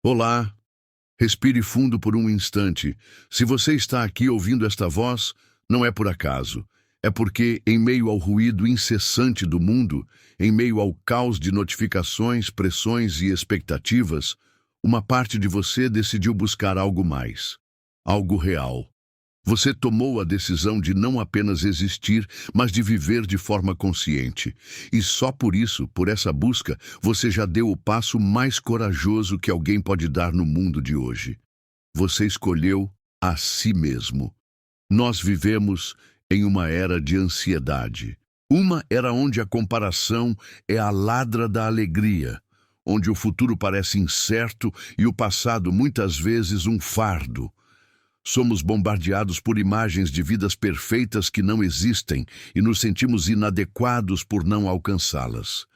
Olá, respire fundo por um instante. Se você está aqui ouvindo esta voz, não é por acaso. É porque, em meio ao ruído incessante do mundo, em meio ao caos de notificações, pressões e expectativas, uma parte de você decidiu buscar algo mais, algo real. Você tomou a decisão de não apenas existir, mas de viver de forma consciente. E só por isso, por essa busca, você já deu o passo mais corajoso que alguém pode dar no mundo de hoje. Você escolheu a si mesmo. Nós vivemos em uma era de ansiedade. Uma era onde a comparação é a ladra da alegria, onde o futuro parece incerto e o passado muitas vezes um fardo. Somos bombardeados por imagens de vidas perfeitas que não existem e nos sentimos inadequados por não alcançá-las.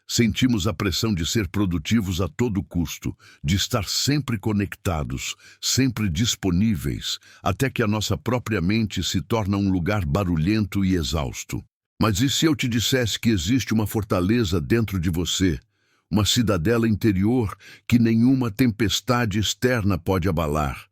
Sentimos a pressão de ser produtivos a todo custo, de estar sempre conectados, sempre disponíveis, até que a nossa própria mente se torna um lugar barulhento e exausto. Mas e se eu te dissesse que existe uma fortaleza dentro de você, uma cidadela interior que nenhuma tempestade externa pode abalar?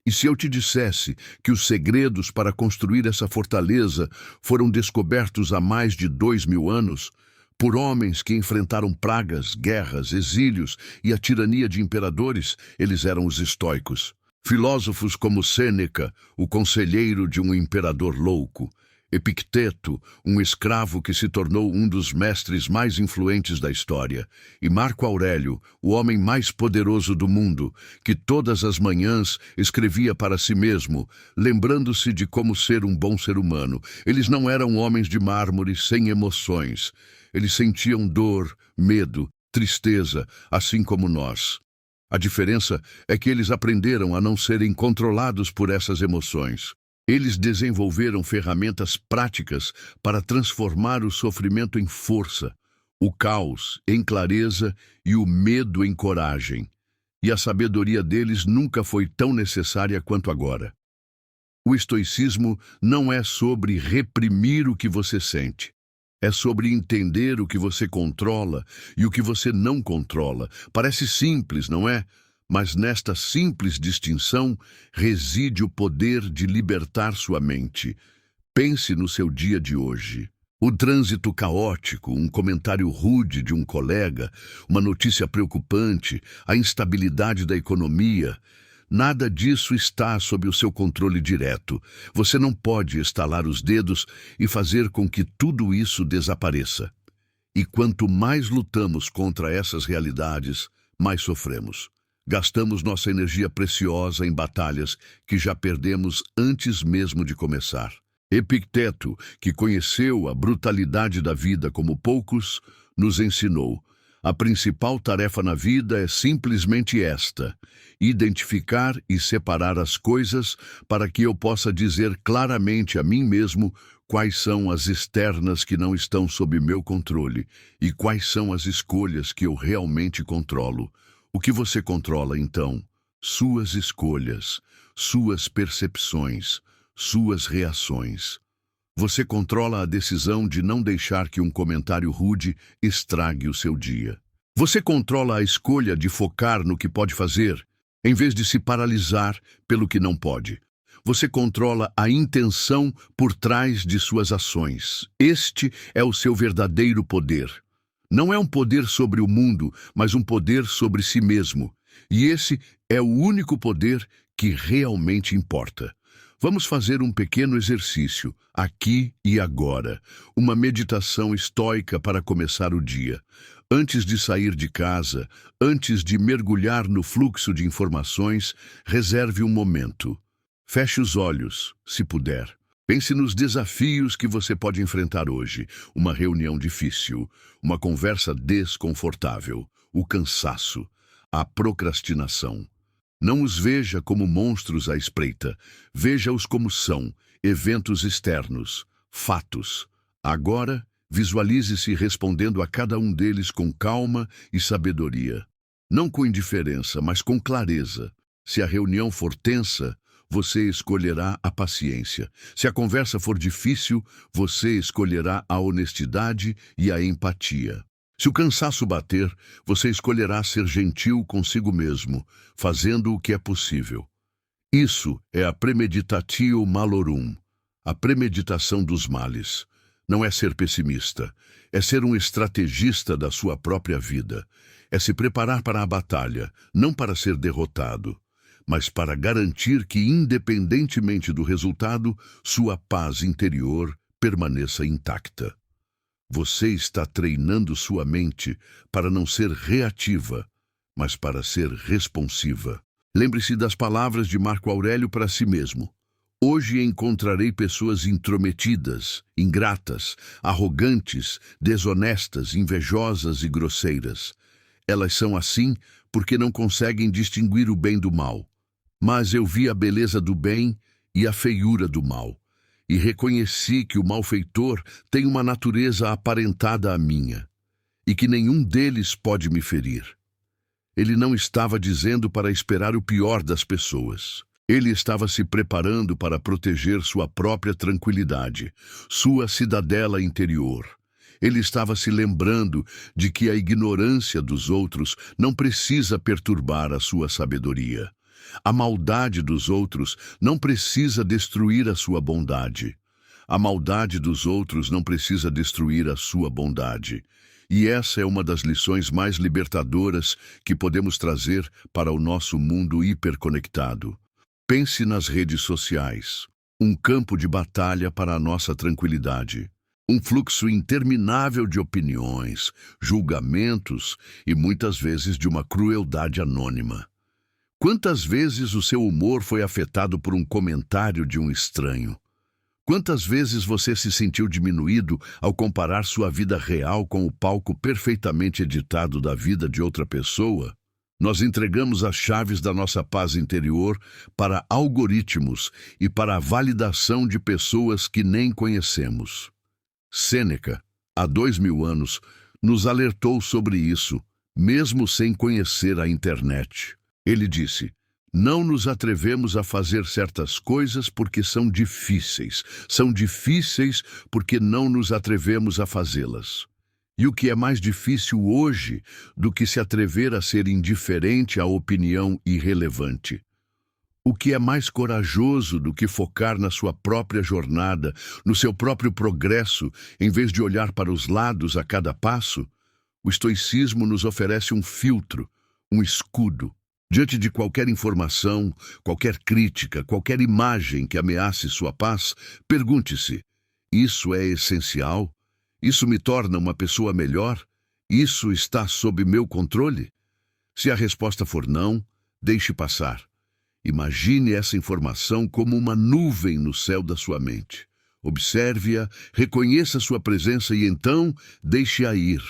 E se eu te dissesse que os segredos para construir essa fortaleza foram descobertos há mais de 2000 anos, por homens que enfrentaram pragas, guerras, exílios e a tirania de imperadores? Eles eram os estoicos. Filósofos como Sêneca, o conselheiro de um imperador louco; Epicteto, um escravo que se tornou um dos mestres mais influentes da história; e Marco Aurélio, o homem mais poderoso do mundo, que todas as manhãs escrevia para si mesmo, lembrando-se de como ser um bom ser humano. Eles não eram homens de mármore sem emoções. Eles sentiam dor, medo, tristeza, assim como nós. A diferença é que eles aprenderam a não serem controlados por essas emoções. Eles desenvolveram ferramentas práticas para transformar o sofrimento em força, o caos em clareza e o medo em coragem. E a sabedoria deles nunca foi tão necessária quanto agora. O estoicismo não é sobre reprimir o que você sente. É sobre entender o que você controla e o que você não controla. Parece simples, não é? Mas nesta simples distinção reside o poder de libertar sua mente. Pense no seu dia de hoje. O trânsito caótico, um comentário rude de um colega, uma notícia preocupante, a instabilidade da economia. Nada disso está sob o seu controle direto. Você não pode estalar os dedos e fazer com que tudo isso desapareça. E quanto mais lutamos contra essas realidades, mais sofremos. Gastamos nossa energia preciosa em batalhas que já perdemos antes mesmo de começar. Epicteto, que conheceu a brutalidade da vida como poucos, nos ensinou: a principal tarefa na vida é simplesmente esta: identificar e separar as coisas para que eu possa dizer claramente a mim mesmo quais são as externas que não estão sob meu controle e quais são as escolhas que eu realmente controlo. O que você controla, então? Suas escolhas, suas percepções, suas reações. Você controla a decisão de não deixar que um comentário rude estrague o seu dia. Você controla a escolha de focar no que pode fazer, em vez de se paralisar pelo que não pode. Você controla a intenção por trás de suas ações. Este é o seu verdadeiro poder. Não é um poder sobre o mundo, mas um poder sobre si mesmo. E esse é o único poder que realmente importa. Vamos fazer um pequeno exercício, aqui e agora. Uma meditação estoica para começar o dia. Antes de sair de casa, antes de mergulhar no fluxo de informações, reserve um momento. Feche os olhos, se puder. Pense nos desafios que você pode enfrentar hoje. Uma reunião difícil, uma conversa desconfortável, o cansaço, a procrastinação. Não os veja como monstros à espreita. Veja-os como são: eventos externos, fatos. Agora, visualize-se respondendo a cada um deles com calma e sabedoria. Não com indiferença, mas com clareza. Se a reunião for tensa, você escolherá a paciência. Se a conversa for difícil, você escolherá a honestidade e a empatia. Se o cansaço bater, você escolherá ser gentil consigo mesmo, fazendo o que é possível. Isso é a premeditatio malorum, a premeditação dos males. Não é ser pessimista, é ser um estrategista da sua própria vida. É se preparar para a batalha, não para ser derrotado, mas para garantir que, independentemente do resultado, sua paz interior permaneça intacta. Você está treinando sua mente para não ser reativa, mas para ser responsiva. Lembre-se das palavras de Marco Aurélio para si mesmo. Hoje encontrarei pessoas intrometidas, ingratas, arrogantes, desonestas, invejosas e grosseiras. Elas são assim porque não conseguem distinguir o bem do mal. Mas eu vi a beleza do bem e a feiura do mal, e reconheci que o malfeitor tem uma natureza aparentada à minha, e que nenhum deles pode me ferir. Ele não estava dizendo para esperar o pior das pessoas. Ele estava se preparando para proteger sua própria tranquilidade, sua cidadela interior. Ele estava se lembrando de que a ignorância dos outros não precisa perturbar a sua sabedoria. A maldade dos outros não precisa destruir a sua bondade. A maldade dos outros não precisa destruir a sua bondade. E essa é uma das lições mais libertadoras que podemos trazer para o nosso mundo hiperconectado. Pense nas redes sociais, um campo de batalha para a nossa tranquilidade. Um fluxo interminável de opiniões, julgamentos e muitas vezes de uma crueldade anônima. Quantas vezes o seu humor foi afetado por um comentário de um estranho? Quantas vezes você se sentiu diminuído ao comparar sua vida real com o palco perfeitamente editado da vida de outra pessoa? Nós entregamos as chaves da nossa paz interior para algoritmos e para a validação de pessoas que nem conhecemos. Sêneca, há 2000 anos, nos alertou sobre isso, mesmo sem conhecer a internet. Ele disse: não nos atrevemos a fazer certas coisas porque são difíceis. São difíceis porque não nos atrevemos a fazê-las. E o que é mais difícil hoje do que se atrever a ser indiferente à opinião irrelevante? O que é mais corajoso do que focar na sua própria jornada, no seu próprio progresso, em vez de olhar para os lados a cada passo? O estoicismo nos oferece um filtro, um escudo. Diante de qualquer informação, qualquer crítica, qualquer imagem que ameace sua paz, pergunte-se: isso é essencial? Isso me torna uma pessoa melhor? Isso está sob meu controle? Se a resposta for não, deixe passar. Imagine essa informação como uma nuvem no céu da sua mente. Observe-a, reconheça sua presença e então deixe-a ir.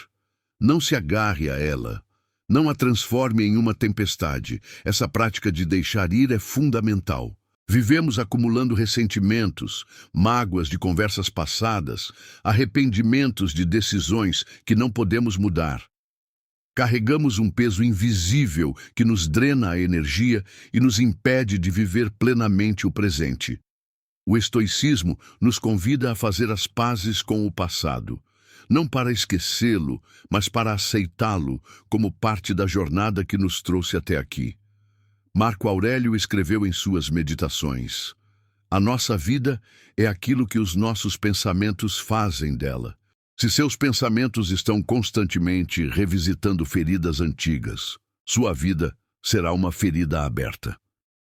Não se agarre a ela. Não a transforme em uma tempestade. Essa prática de deixar ir é fundamental. Vivemos acumulando ressentimentos, mágoas de conversas passadas, arrependimentos de decisões que não podemos mudar. Carregamos um peso invisível que nos drena a energia e nos impede de viver plenamente o presente. O estoicismo nos convida a fazer as pazes com o passado. Não para esquecê-lo, mas para aceitá-lo como parte da jornada que nos trouxe até aqui. Marco Aurélio escreveu em suas meditações: a nossa vida é aquilo que os nossos pensamentos fazem dela. Se seus pensamentos estão constantemente revisitando feridas antigas, sua vida será uma ferida aberta.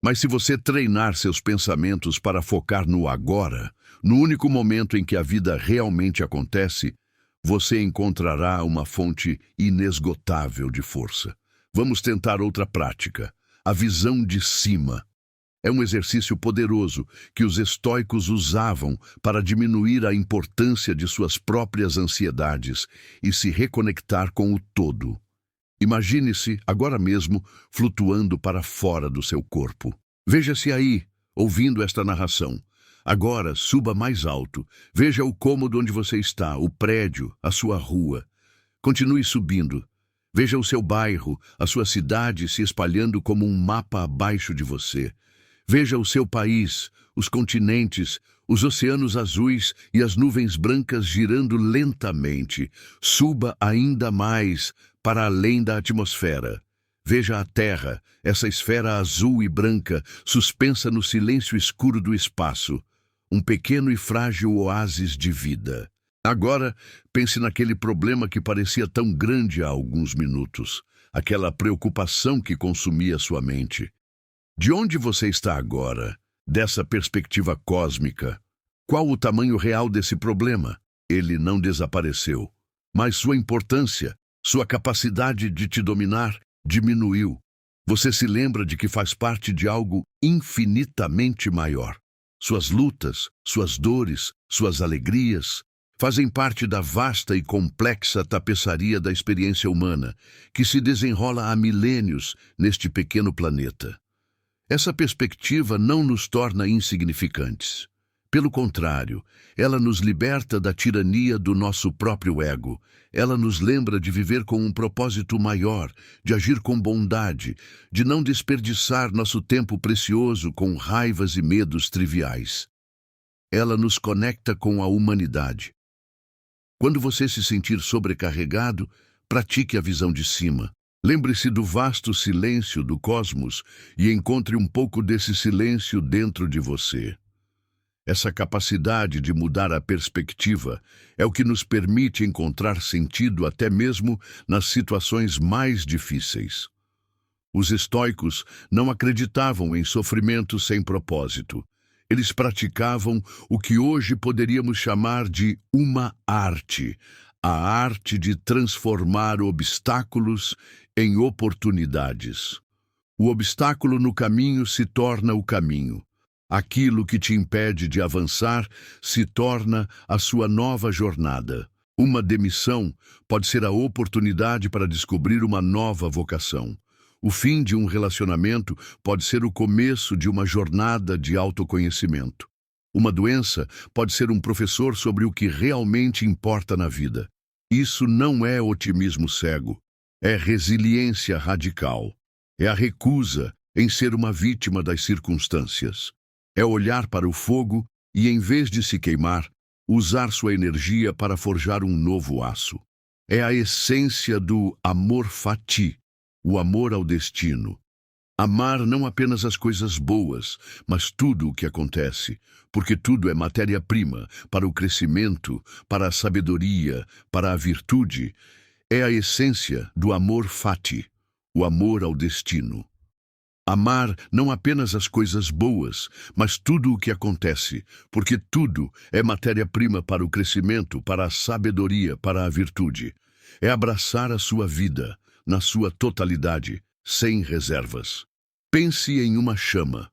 Mas se você treinar seus pensamentos para focar no agora, no único momento em que a vida realmente acontece, você encontrará uma fonte inesgotável de força. Vamos tentar outra prática. A visão de cima. É um exercício poderoso que os estoicos usavam para diminuir a importância de suas próprias ansiedades e se reconectar com o todo. Imagine-se, agora mesmo, flutuando para fora do seu corpo. Veja-se aí, ouvindo esta narração. Agora, suba mais alto. Veja o cômodo onde você está, o prédio, a sua rua. Continue subindo. Veja o seu bairro, a sua cidade se espalhando como um mapa abaixo de você. Veja o seu país, os continentes, os oceanos azuis e as nuvens brancas girando lentamente. Suba ainda mais para além da atmosfera. Veja a Terra, essa esfera azul e branca, suspensa no silêncio escuro do espaço. Um pequeno e frágil oásis de vida. Agora, pense naquele problema que parecia tão grande há alguns minutos. Aquela preocupação que consumia sua mente. De onde você está agora, dessa perspectiva cósmica? Qual o tamanho real desse problema? Ele não desapareceu, mas sua importância, sua capacidade de te dominar, diminuiu. Você se lembra de que faz parte de algo infinitamente maior. Suas lutas, suas dores, suas alegrias fazem parte da vasta e complexa tapeçaria da experiência humana, que se desenrola há milênios neste pequeno planeta. Essa perspectiva não nos torna insignificantes. Pelo contrário, ela nos liberta da tirania do nosso próprio ego. Ela nos lembra de viver com um propósito maior, de agir com bondade, de não desperdiçar nosso tempo precioso com raivas e medos triviais. Ela nos conecta com a humanidade. Quando você se sentir sobrecarregado, pratique a visão de cima. Lembre-se do vasto silêncio do cosmos e encontre um pouco desse silêncio dentro de você. Essa capacidade de mudar a perspectiva é o que nos permite encontrar sentido até mesmo nas situações mais difíceis. Os estoicos não acreditavam em sofrimento sem propósito. Eles praticavam o que hoje poderíamos chamar de uma arte, a arte de transformar obstáculos em oportunidades. O obstáculo no caminho se torna o caminho. Aquilo que te impede de avançar se torna a sua nova jornada. Uma demissão pode ser a oportunidade para descobrir uma nova vocação. O fim de um relacionamento pode ser o começo de uma jornada de autoconhecimento. Uma doença pode ser um professor sobre o que realmente importa na vida. Isso não é otimismo cego, é resiliência radical. É a recusa em ser uma vítima das circunstâncias. É olhar para o fogo e, em vez de se queimar, usar sua energia para forjar um novo aço. É a essência do amor fati, o amor ao destino. Amar não apenas as coisas boas, mas tudo o que acontece, porque tudo é matéria-prima para o crescimento, para a sabedoria, para a virtude. É a essência do amor fati, o amor ao destino. Amar não apenas as coisas boas, mas tudo o que acontece, porque tudo é matéria-prima para o crescimento, para a sabedoria, para a virtude. É abraçar a sua vida, na sua totalidade, sem reservas. Pense em uma chama.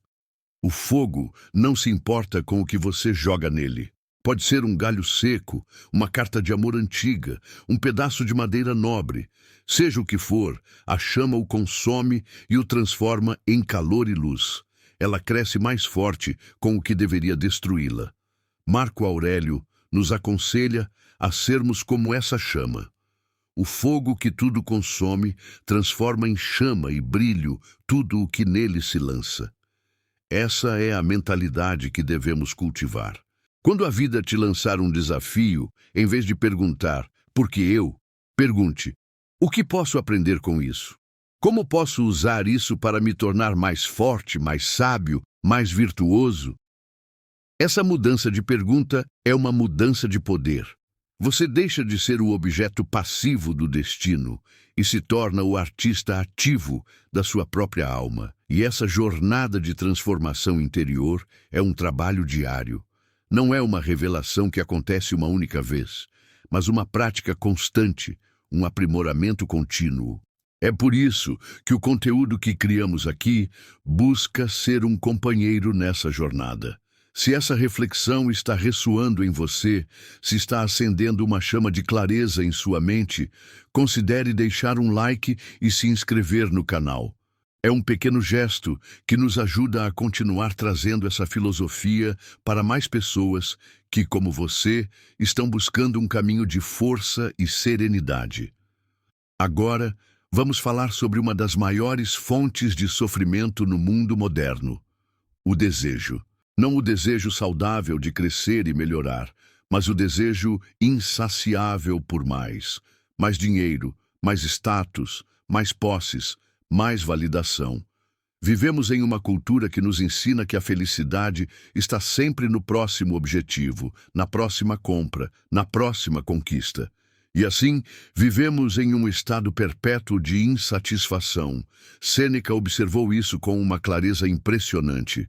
O fogo não se importa com o que você joga nele. Pode ser um galho seco, uma carta de amor antiga, um pedaço de madeira nobre. Seja o que for, a chama o consome e o transforma em calor e luz. Ela cresce mais forte com o que deveria destruí-la. Marco Aurélio nos aconselha a sermos como essa chama. O fogo que tudo consome transforma em chama e brilho tudo o que nele se lança. Essa é a mentalidade que devemos cultivar. Quando a vida te lançar um desafio, em vez de perguntar, por que eu? Pergunte, o que posso aprender com isso? Como posso usar isso para me tornar mais forte, mais sábio, mais virtuoso? Essa mudança de pergunta é uma mudança de poder. Você deixa de ser o objeto passivo do destino e se torna o artista ativo da sua própria alma. E essa jornada de transformação interior é um trabalho diário. Não é uma revelação que acontece uma única vez, mas uma prática constante, um aprimoramento contínuo. É por isso que o conteúdo que criamos aqui busca ser um companheiro nessa jornada. Se essa reflexão está ressoando em você, se está acendendo uma chama de clareza em sua mente, considere deixar um like e se inscrever no canal. É um pequeno gesto que nos ajuda a continuar trazendo essa filosofia para mais pessoas que, como você, estão buscando um caminho de força e serenidade. Agora, vamos falar sobre uma das maiores fontes de sofrimento no mundo moderno: o desejo. Não o desejo saudável de crescer e melhorar, mas o desejo insaciável por mais. Mais dinheiro, mais status, mais posses, mais validação. Vivemos em uma cultura que nos ensina que a felicidade está sempre no próximo objetivo, na próxima compra, na próxima conquista. E assim, vivemos em um estado perpétuo de insatisfação. Sêneca observou isso com uma clareza impressionante.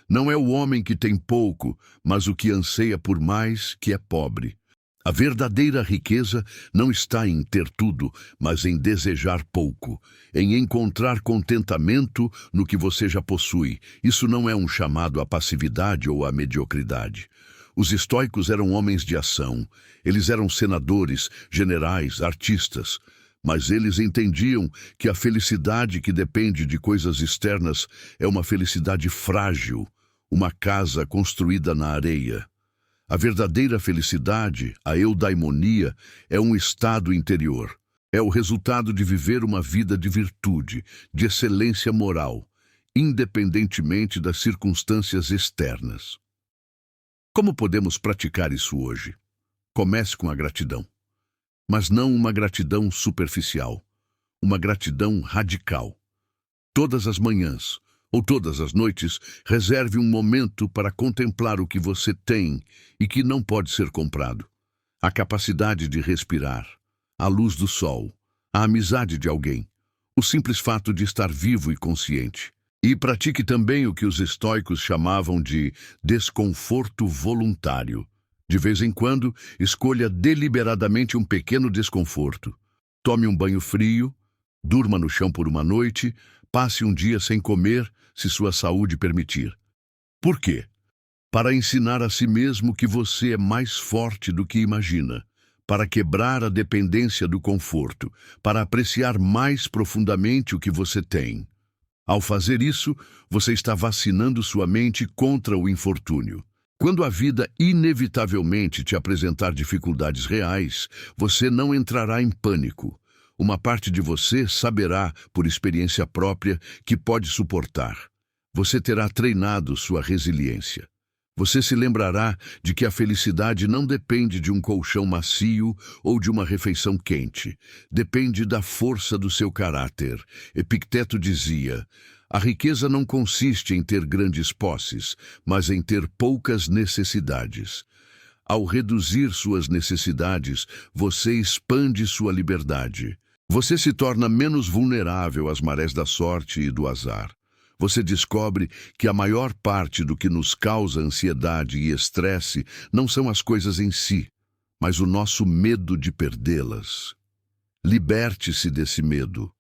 Não é o homem que tem pouco, mas o que anseia por mais que é pobre. A verdadeira riqueza não está em ter tudo, mas em desejar pouco, em encontrar contentamento no que você já possui. Isso não é um chamado à passividade ou à mediocridade. Os estoicos eram homens de ação. Eles eram senadores, generais, artistas. Mas eles entendiam que a felicidade que depende de coisas externas é uma felicidade frágil, uma casa construída na areia. A verdadeira felicidade, a eudaimonia, é um estado interior. É o resultado de viver uma vida de virtude, de excelência moral, independentemente das circunstâncias externas. Como podemos praticar isso hoje? Comece com a gratidão. Mas não uma gratidão superficial, uma gratidão radical. Todas as manhãs, ou todas as noites, reserve um momento para contemplar o que você tem e que não pode ser comprado. A capacidade de respirar, a luz do sol, a amizade de alguém, o simples fato de estar vivo e consciente. E pratique também o que os estoicos chamavam de desconforto voluntário. De vez em quando, escolha deliberadamente um pequeno desconforto. Tome um banho frio, durma no chão por uma noite, passe um dia sem comer, se sua saúde permitir. Por quê? Para ensinar a si mesmo que você é mais forte do que imagina, para quebrar a dependência do conforto, para apreciar mais profundamente o que você tem. Ao fazer isso, você está vacinando sua mente contra o infortúnio. Quando a vida inevitavelmente te apresentar dificuldades reais, você não entrará em pânico. Uma parte de você saberá, por experiência própria, que pode suportar. Você terá treinado sua resiliência. Você se lembrará de que a felicidade não depende de um colchão macio ou de uma refeição quente. Depende da força do seu caráter. Epicteto dizia: a riqueza não consiste em ter grandes posses, mas em ter poucas necessidades. Ao reduzir suas necessidades, você expande sua liberdade. Você se torna menos vulnerável às marés da sorte e do azar. Você descobre que a maior parte do que nos causa ansiedade e estresse não são as coisas em si, mas o nosso medo de perdê-las. Liberte-se desse medo.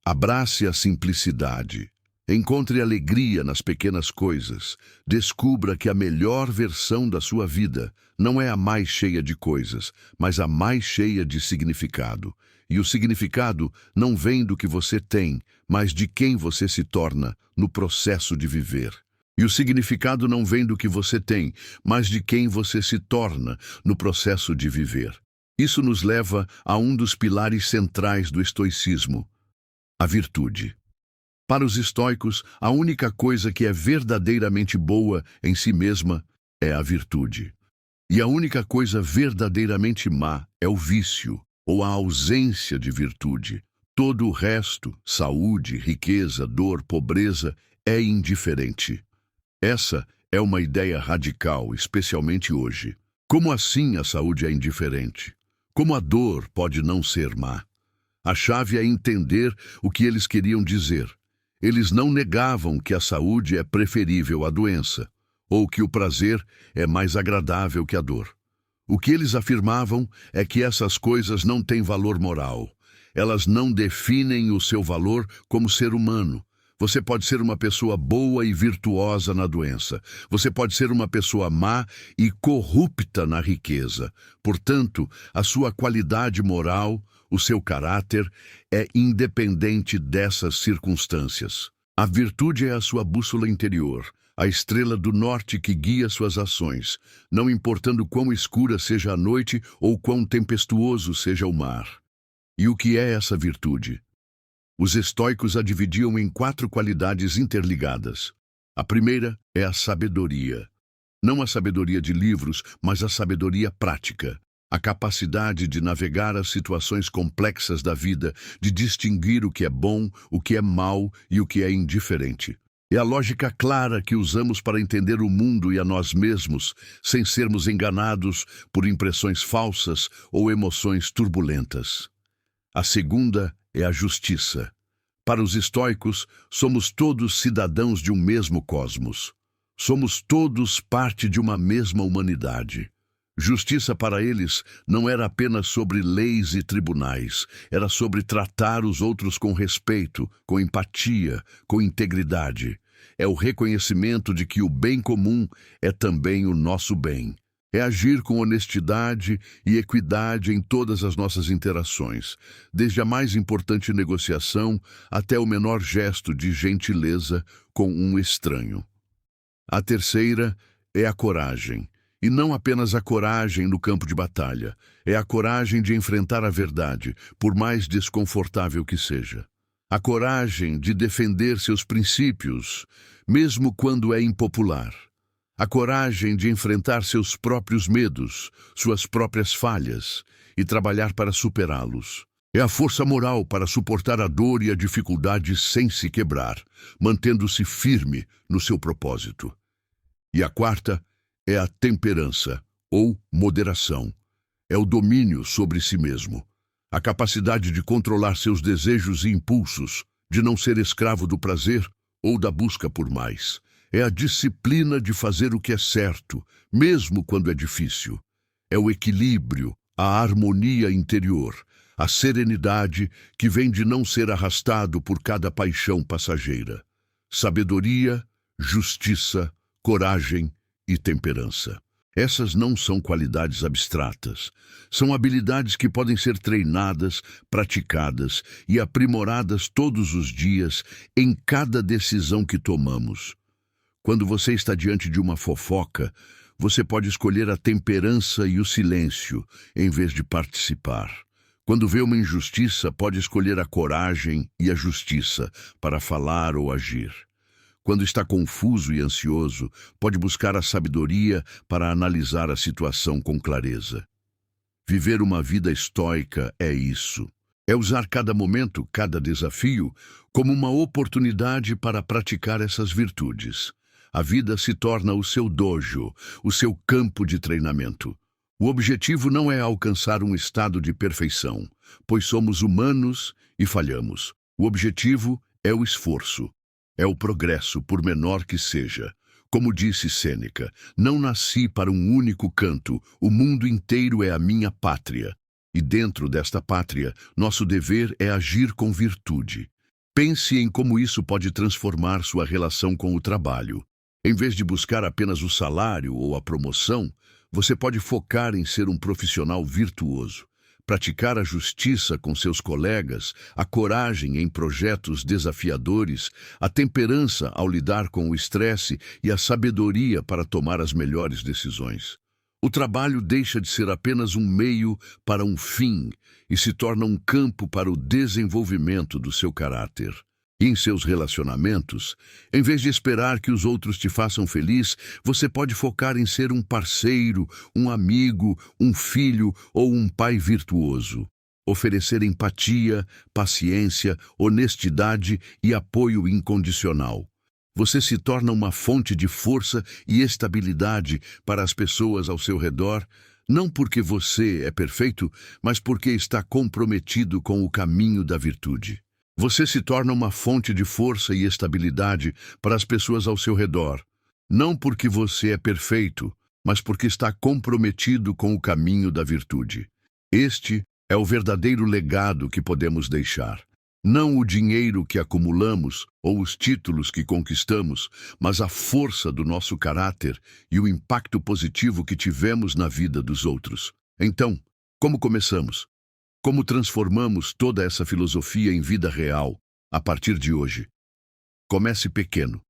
Abrace a simplicidade. Encontre alegria nas pequenas coisas. Descubra que a melhor versão da sua vida não é a mais cheia de coisas, mas a mais cheia de significado. E o significado não vem do que você tem, mas de quem você se torna no processo de viver. E o significado não vem do que você tem, mas de quem você se torna no processo de viver. Isso nos leva a um dos pilares centrais do estoicismo: a virtude. Para os estoicos, a única coisa que é verdadeiramente boa em si mesma é a virtude. E a única coisa verdadeiramente má é o vício, ou a ausência de virtude. Todo o resto, saúde, riqueza, dor, pobreza, é indiferente. Essa é uma ideia radical, especialmente hoje. Como assim a saúde é indiferente? Como a dor pode não ser má? A chave é entender o que eles queriam dizer. Eles não negavam que a saúde é preferível à doença, ou que o prazer é mais agradável que a dor. O que eles afirmavam é que essas coisas não têm valor moral. Elas não definem o seu valor como ser humano. Você pode ser uma pessoa boa e virtuosa na doença. Você pode ser uma pessoa má e corrupta na riqueza. Portanto, a sua qualidade moral, o seu caráter, é independente dessas circunstâncias. A virtude é a sua bússola interior, a estrela do norte que guia suas ações, não importando quão escura seja a noite ou quão tempestuoso seja o mar. E o que é essa virtude? Os estoicos a dividiam em 4 qualidades interligadas: A primeira é a sabedoria. Não a sabedoria de livros, mas a sabedoria prática. A capacidade de navegar as situações complexas da vida, de distinguir o que é bom, o que é mal e o que é indiferente. É a lógica clara que usamos para entender o mundo e a nós mesmos, sem sermos enganados por impressões falsas ou emoções turbulentas. A segunda é a justiça. Para os estoicos, somos todos cidadãos de um mesmo cosmos. Somos todos parte de uma mesma humanidade. Justiça para eles não era apenas sobre leis e tribunais, era sobre tratar os outros com respeito, com empatia, com integridade. É o reconhecimento de que o bem comum é também o nosso bem. É agir com honestidade e equidade em todas as nossas interações, desde a mais importante negociação até o menor gesto de gentileza com um estranho. A terceira é a coragem. E não apenas a coragem no campo de batalha, é a coragem de enfrentar a verdade, por mais desconfortável que seja. A coragem de defender seus princípios, mesmo quando é impopular. A coragem de enfrentar seus próprios medos, suas próprias falhas, e trabalhar para superá-los. É a força moral para suportar a dor e a dificuldade sem se quebrar, mantendo-se firme no seu propósito. E a quarta é a temperança, ou moderação. É o domínio sobre si mesmo. A capacidade de controlar seus desejos e impulsos, de não ser escravo do prazer ou da busca por mais. É a disciplina de fazer o que é certo, mesmo quando é difícil. É o equilíbrio, a harmonia interior, a serenidade que vem de não ser arrastado por cada paixão passageira. Sabedoria, justiça, coragem e temperança. Essas não são qualidades abstratas. São habilidades que podem ser treinadas, praticadas e aprimoradas todos os dias em cada decisão que tomamos. Quando você está diante de uma fofoca, você pode escolher a temperança e o silêncio, em vez de participar. Quando vê uma injustiça, pode escolher a coragem e a justiça para falar ou agir. Quando está confuso e ansioso, pode buscar a sabedoria para analisar a situação com clareza. Viver uma vida estoica é isso. É usar cada momento, cada desafio, como uma oportunidade para praticar essas virtudes. A vida se torna o seu dojo, o seu campo de treinamento. O objetivo não é alcançar um estado de perfeição, pois somos humanos e falhamos. O objetivo é o esforço. É o progresso, por menor que seja. Como disse Sêneca, não nasci para um único canto, o mundo inteiro é a minha pátria. E dentro desta pátria, nosso dever é agir com virtude. Pense em como isso pode transformar sua relação com o trabalho. Em vez de buscar apenas o salário ou a promoção, você pode focar em ser um profissional virtuoso. Praticar a justiça com seus colegas, a coragem em projetos desafiadores, a temperança ao lidar com o estresse e a sabedoria para tomar as melhores decisões. O trabalho deixa de ser apenas um meio para um fim e se torna um campo para o desenvolvimento do seu caráter. E em seus relacionamentos, em vez de esperar que os outros te façam feliz, você pode focar em ser um parceiro, um amigo, um filho ou um pai virtuoso. Oferecer empatia, paciência, honestidade e apoio incondicional. Você se torna uma fonte de força e estabilidade para as pessoas ao seu redor, não porque você é perfeito, mas porque está comprometido com o caminho da virtude. Você se torna uma fonte de força e estabilidade para as pessoas ao seu redor, não porque você é perfeito, mas porque está comprometido com o caminho da virtude. Este é o verdadeiro legado que podemos deixar. Não o dinheiro que acumulamos ou os títulos que conquistamos, mas a força do nosso caráter e o impacto positivo que tivemos na vida dos outros. Então, como começamos? Como transformamos toda essa filosofia em vida real, a partir de hoje? Comece pequeno.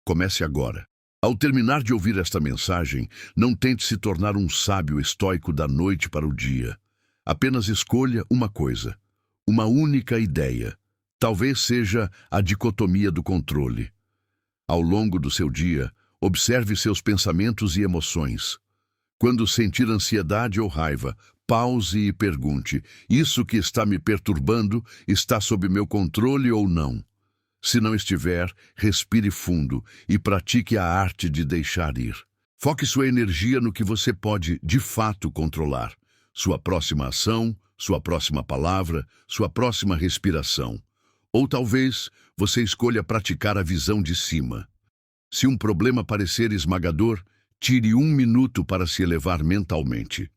Comece agora. Ao terminar de ouvir esta mensagem, não tente se tornar um sábio estoico da noite para o dia. Apenas escolha uma coisa, uma única ideia. Talvez seja a dicotomia do controle. Ao longo do seu dia, observe seus pensamentos e emoções. Quando sentir ansiedade ou raiva, pause e pergunte: isso que está me perturbando está sob meu controle ou não? Se não estiver, respire fundo e pratique a arte de deixar ir. Foque sua energia no que você pode, de fato, controlar. Sua próxima ação, sua próxima palavra, sua próxima respiração. Ou talvez você escolha praticar a visão de cima. Se um problema parecer esmagador, tire 1 minuto para se elevar mentalmente.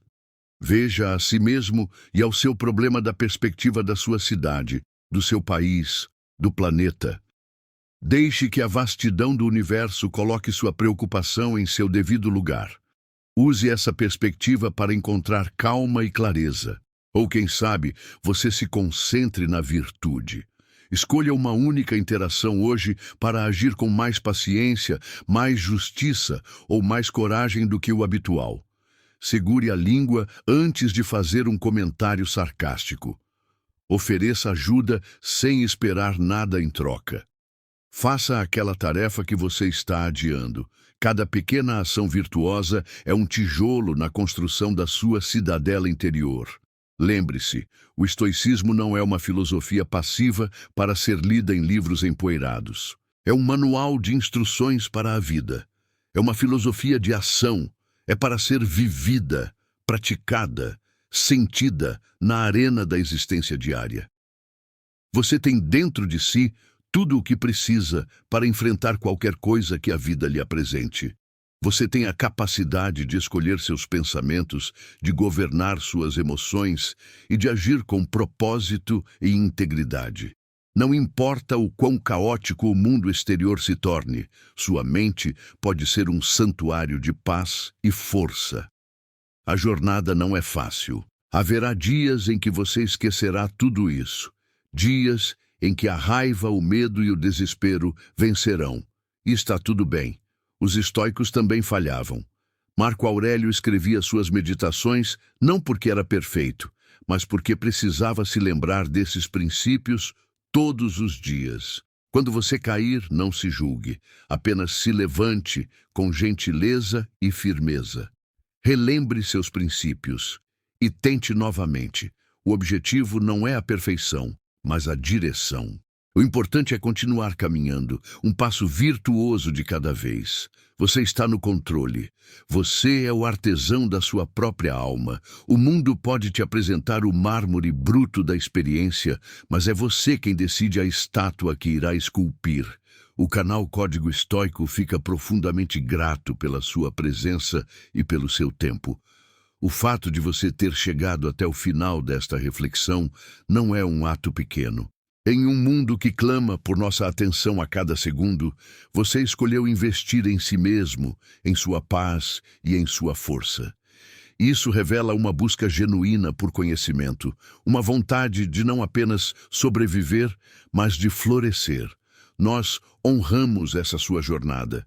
Veja a si mesmo e ao seu problema da perspectiva da sua cidade, do seu país, do planeta. Deixe que a vastidão do universo coloque sua preocupação em seu devido lugar. Use essa perspectiva para encontrar calma e clareza. Ou, quem sabe, você se concentre na virtude. Escolha uma única interação hoje para agir com mais paciência, mais justiça ou mais coragem do que o habitual. Segure a língua antes de fazer um comentário sarcástico. Ofereça ajuda sem esperar nada em troca. Faça aquela tarefa que você está adiando. Cada pequena ação virtuosa é um tijolo na construção da sua cidadela interior. Lembre-se, o estoicismo não é uma filosofia passiva para ser lida em livros empoeirados. É um manual de instruções para a vida. É uma filosofia de ação. É para ser vivida, praticada, sentida na arena da existência diária. Você tem dentro de si tudo o que precisa para enfrentar qualquer coisa que a vida lhe apresente. Você tem a capacidade de escolher seus pensamentos, de governar suas emoções e de agir com propósito e integridade. Não importa o quão caótico o mundo exterior se torne, sua mente pode ser um santuário de paz e força. A jornada não é fácil. Haverá dias em que você esquecerá tudo isso. Dias em que a raiva, o medo e o desespero vencerão. E está tudo bem. Os estoicos também falhavam. Marco Aurélio escrevia suas meditações não porque era perfeito, mas porque precisava se lembrar desses princípios todos os dias. Quando você cair, não se julgue. Apenas se levante com gentileza e firmeza. Relembre seus princípios e tente novamente. O objetivo não é a perfeição, mas a direção. O importante é continuar caminhando, um passo virtuoso de cada vez. Você está no controle. Você é o artesão da sua própria alma. O mundo pode te apresentar o mármore bruto da experiência, mas é você quem decide a estátua que irá esculpir. O canal Código Estoico fica profundamente grato pela sua presença e pelo seu tempo. O fato de você ter chegado até o final desta reflexão não é um ato pequeno. Em um mundo que clama por nossa atenção a cada segundo, você escolheu investir em si mesmo, em sua paz e em sua força. Isso revela uma busca genuína por conhecimento, uma vontade de não apenas sobreviver, mas de florescer. Nós honramos essa sua jornada.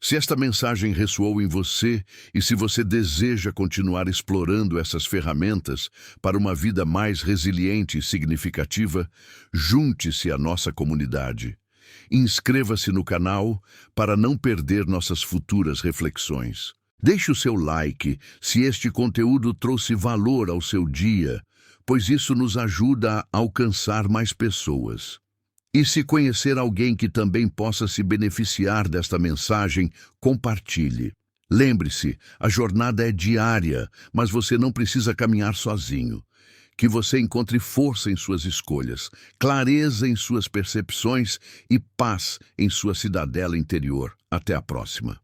Se esta mensagem ressoou em você e se você deseja continuar explorando essas ferramentas para uma vida mais resiliente e significativa, junte-se à nossa comunidade. Inscreva-se no canal para não perder nossas futuras reflexões. Deixe o seu like se este conteúdo trouxe valor ao seu dia, pois isso nos ajuda a alcançar mais pessoas. E se conhecer alguém que também possa se beneficiar desta mensagem, compartilhe. Lembre-se, a jornada é diária, mas você não precisa caminhar sozinho. Que você encontre força em suas escolhas, clareza em suas percepções e paz em sua cidadela interior. Até a próxima.